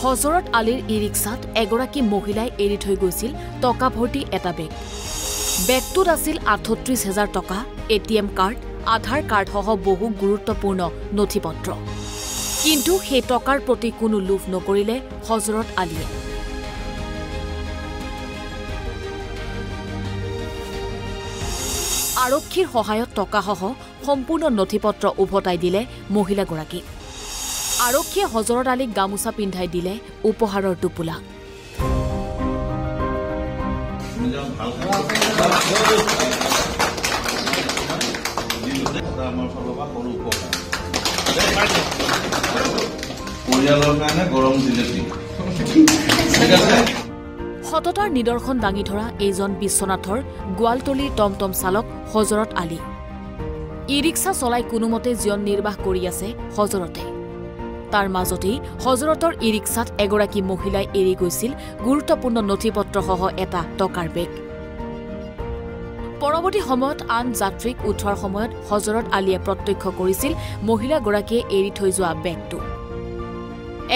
হজৰত আলীৰ ই-ৰিক্সাত এগৰাকী মহিলাই এৰি থৈ গৈছিল টকা ভৰ্তি এটা বেগ। বেগটোত আছিল ৩৮,০০০ টকা, এটিএম কাৰ্ড, আধাৰ কাৰ্ডসহ বহু গুৰুত্বপূৰ্ণ নথিপত্ৰ। কিন্তু সেই টকাৰ প্ৰতি কোনো লোভ নকৰিলে হজৰত আলীয়ে। আৰক্ষীৰ সহায়ত টকাসহ সম্পূৰ্ণ নথিপত্ৰ উভতাই দিলে মহিলাগৰাকীক। আৰক্ষীয়ে হজৰত আলীক গামোচা পিন্ধাই দিলে উপহাৰৰ টোপোলা। সততাৰ নিদৰ্শন দাঙি ধৰা এইজন বিশ্বনাথৰ গোৱালতলীৰ টমটম চালক হজৰত আলী। ই-ৰিক্সা চলাই কোনোমতে জীৱন নিৰ্বাহ কৰি আছে হজৰতে। তাৰ মাজতেই হজৰতৰ ই-ৰিক্সাত এগৰাকী মহিলাই এৰি গৈছিল গুৰুত্বপূৰ্ণ নথিপত্ৰসহ এটা টকাৰ বেগ। পৰৱৰ্তী সময়ত আন যাত্ৰীক উঠোৱাৰ সময়ত হজৰত আলীয়ে প্ৰত্যক্ষ কৰিছিল মহিলাগৰাকীয়ে এৰি থৈ যোৱা বেগটো।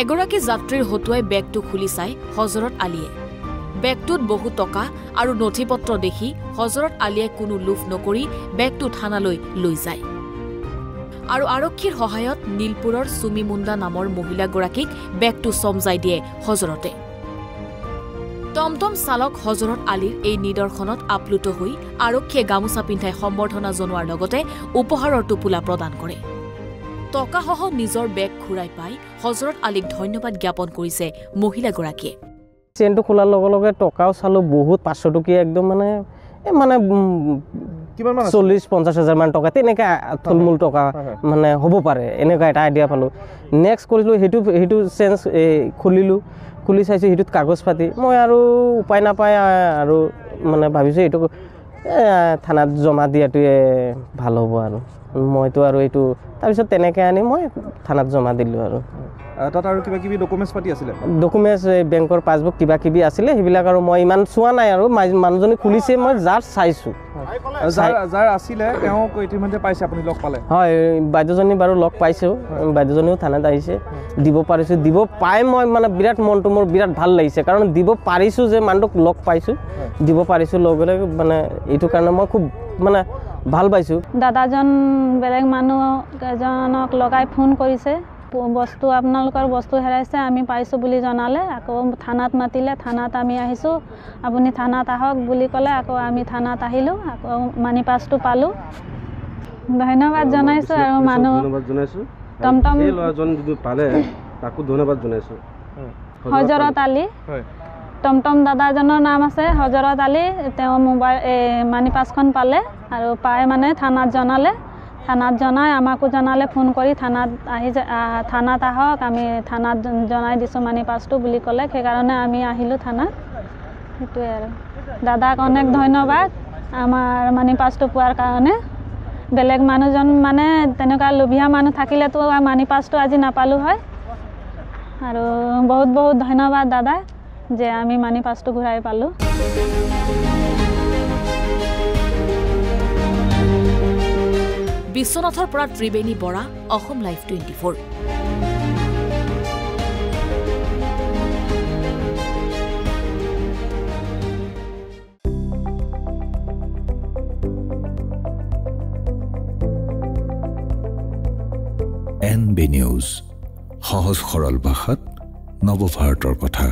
এগৰাকী যাত্ৰীৰ হতুৱাই বেগটো খুলি চাই হজৰত আলীয়ে। বেগটোত বহু টকা আৰু নথিপত্ৰ দেখি হজৰত আলীয়ে কোনো লোভ নকৰি বেগটো থানালৈ লৈ যায় আৰু আৰক্ষীৰ সহায়ত নীলপুৰৰ চুমি মুণ্ডা নামৰ মহিলাগৰাকীক বেগটো চমজাই দিয়ে হজৰতে। টমটম চালক হজৰত আলীৰ এই নিদৰ্শনত আপ্লুত হৈ আৰক্ষীয়ে গামোচা পিন্ধাই সম্বৰ্ধনা জনোৱাৰ লগতে উপহাৰৰ টোপোলা প্ৰদান কৰে। টকাসহ নিজৰ বেগ ঘূৰাই পাই হজৰত আলীক ধন্যবাদ জ্ঞাপন কৰিছে মহিলাগৰাকীয়ে। চেইনটো খোলাৰ লগে লগে টকাও চালোঁ বহুত, 500 টকীয়া একদম মানে 40-50 মান টকা তেনেকৈ থুলমূল টকা মানে হ'ব পাৰে, এনেকুৱা এটা আইডিয়া পালোঁ। নেক্সট কৰিলোঁ সেইটো চেঞ্জ খুলিলোঁ, খুলি চাইছোঁ সেইটোত কাগজ পাতি। মই আৰু উপায় নাপায় আৰু মানে ভাবিছোঁ এইটো থানাত জমা দিয়াটোৱে ভাল হ'ব আৰু মইতো আৰু এইটো তাৰপিছত তেনেকৈ আনি মই থানাত জমা দিলোঁ। আৰু তাত আৰু কিবা কিবি ডকুমেণ্টছ পাতি আছিলে? ডকুমেণ্টছ বেংকৰ পাছবুক কিবা কিবি আছিলে, সেইবিলাক আৰু মই ইমান চোৱা নাই আৰু মানুহজনী খুলিছে, মই জাষ্ট চাইছোঁ। যাৰ আছিলে তেওঁ ইতিমধ্যে পাইছে, আপুনি লগ পালে? হয়, বাইদেউজনী বাৰু লগ পাইছোঁ, বাইদেউজনীও থানাত আহিছে, দিব পাৰিছোঁ। দিব পাই মই মানে বিৰাট মনটো মোৰ বিৰাট ভাল লাগিছে, কাৰণ দিব পাৰিছোঁ যে মানুহটোক লগ পাইছোঁ, দিব পাৰিছোঁ লগে লগে, মানে এইটো কাৰণে মই খুব মানে ভাল পাইছোঁ। দাদাজন বেলেগ মানুহ এজনক লগাই ফোন কৰিছে, বস্তু আপোনালোকৰ বস্তু হেৰাইছে আমি পাইছোঁ বুলি জনালে। আকৌ থানাত মাতিলে, থানাত আমি আহিছোঁ, আপুনি থানাত আহক বুলি ক'লে। আকৌ আমি থানাত আহিলোঁ, আকৌ মানি পাছটো পালোঁ। ধন্যবাদ জনাইছোঁ আৰু মানুহ টমটম পালে তাকো ধন্যবাদ জনাইছোঁ। হজৰত আলী, টমটম দাদাজনৰ নাম আছে হজৰত আলী। তেওঁ মোবাইল মানি পাছখন পালে আৰু পাই মানে থানাত জনালে, থানাত জনাই আমাকো জনালে ফোন কৰি, থানাত থানাত আহক, আমি থানাত জনাই দিছোঁ মানি পাছটো বুলি ক'লে। সেইকাৰণে আমি আহিলোঁ থানাত। সেইটোৱে আৰু দাদাক অনেক ধন্যবাদ আমাৰ মানি পাছটো পোৱাৰ কাৰণে। বেলেগ মানুহজন মানে তেনেকুৱা লোভীয়া মানুহ থাকিলেতো মানি পাছটো আজি নাপালোঁ হয়। আৰু বহুত বহুত ধন্যবাদ দাদা যে আমি মানি পাছটো ঘূৰাই পালোঁ। বিশ্বনাথৰ পৰা Tribeni Bora, Assam live 24। NB news, সহজ সৰল ভাষাত নৱভাৰতৰ কথা।